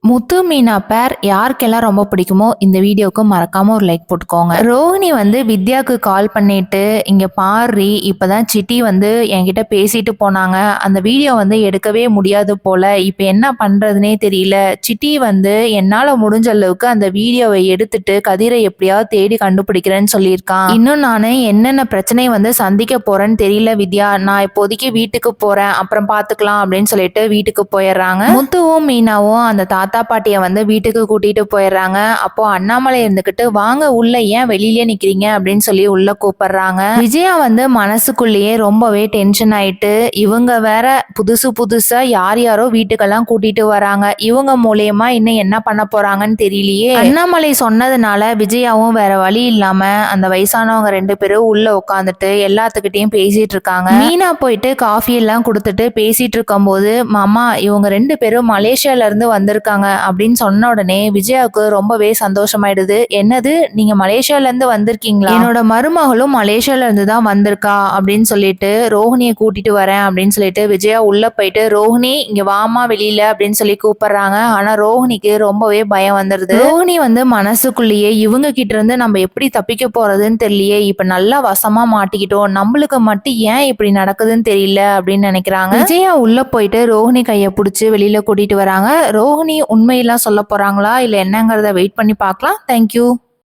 முத்து மீனா பேர் யாருக்கெல்லாம் ரொம்ப பிடிக்குமோ இந்த வீடியோக்கு மறக்காம ஒரு லைக் போட்டுக்கோங்க. ரோஹிணி வந்து வித்யாவுக்கு கால் பண்ணிட்டு, இங்க பாரு இப்பதான் சிட்டி வந்து என்கிட்ட பேசிட்டு போனாங்க, அந்த வீடியோ வந்து எடுக்கவே முடியாது போல, இப்ப என்ன பண்றதுனே தெரியல, சிட்டி வந்து என்னால முடிஞ்ச அளவுக்கு அந்த வீடியோவை எடுத்துட்டு கதிரை எப்படியாவது தேடி கண்டுபிடிக்கிறேன்னு சொல்லியிருக்கான். இன்னும் நானு என்னென்ன பிரச்சனை வந்து சந்திக்க போறேன்னு தெரியல வித்யா, நான் இப்போதைக்கு வீட்டுக்கு போறேன், அப்புறம் பாத்துக்கலாம் அப்படின்னு சொல்லிட்டு வீட்டுக்கு போயிடுறாங்க. முத்துவும் மீனாவும் அந்த தாத்தா பாட்டிய வந்து வீட்டுக்கு கூட்டிட்டு போயிடுறாங்க. அப்போ அண்ணாமலை இருந்துகிட்டு வாங்க உள்ள, ஏன் வெளியிலே நிக்கிறீங்க அப்படின்னு சொல்லி உள்ள கூப்பிடுறாங்க. விஜயா வந்து மனசுக்குள்ளேயே ரொம்பவே டென்ஷன் ஆயிட்டு, இவங்க வேற புதுசு புதுசா யாரோ வீட்டுக்கெல்லாம் கூட்டிட்டு வராங்க, இவங்க மூலியமா இன்னும் என்ன பண்ண போறாங்கன்னு தெரியலையே. அண்ணாமலை சொன்னதுனால விஜயாவும் வேற வழி இல்லாம அந்த வயசானவங்க 2 பேரும் உள்ள உட்காந்துட்டு எல்லாத்துக்கிட்டையும் பேசிட்டு இருக்காங்க. மீனா போயிட்டு காஃபி எல்லாம் கொடுத்துட்டு பேசிட்டு இருக்கும் போது, மாமா இவங்க 2 பேரும் மலேசியால இருந்து வந்திருக்காங்க அப்படின்னு சொன்ன உடனே விஜயாவுக்கு ரொம்பவே சந்தோஷமாயிடுது. என்னது, நீங்க மலேசியால இருந்து வந்திருக்கீங்களா? என்னோட மருமகளும் மலேசியால இருந்து தான் வந்திருக்கா அப்படின்னு சொல்லிட்டு ரோஹிணியை கூட்டிட்டு வரேன் அப்படின்னு சொல்லிட்டு விஜயா உள்ள போயிட்டு, ரோஹிணி இங்க வாமா வெளியில அப்படின்னு சொல்லி கூப்பிடுறாங்க. ஆனா ரோஹிணிக்கு ரொம்பவே பயம் வந்துருது. ரோஹிணி வந்து மனசுக்குள்ளேயே இவங்க கிட்ட இருந்து நம்ம எப்படி தப்பிக்க போறதுன்னு தெரியலையே, இப்ப நல்லா வசமா மாட்டிக்கிட்டோம், நம்மளுக்கு மட்டும் ஏன் இப்படி நடக்குதுன்னு தெரியல அப்படின்னு நினைக்கிறாங்க. விஜயா உள்ள போயிட்டு ரோஹிணி கையை பிடிச்சி வெளியில கூட்டிட்டு வராங்க. ரோஹிணி உண்மையெல்லாம் சொல்ல போறாங்களா இல்ல என்னங்கிறத வெயிட் பண்ணி பார்க்கலாம். தேங்க்யூ.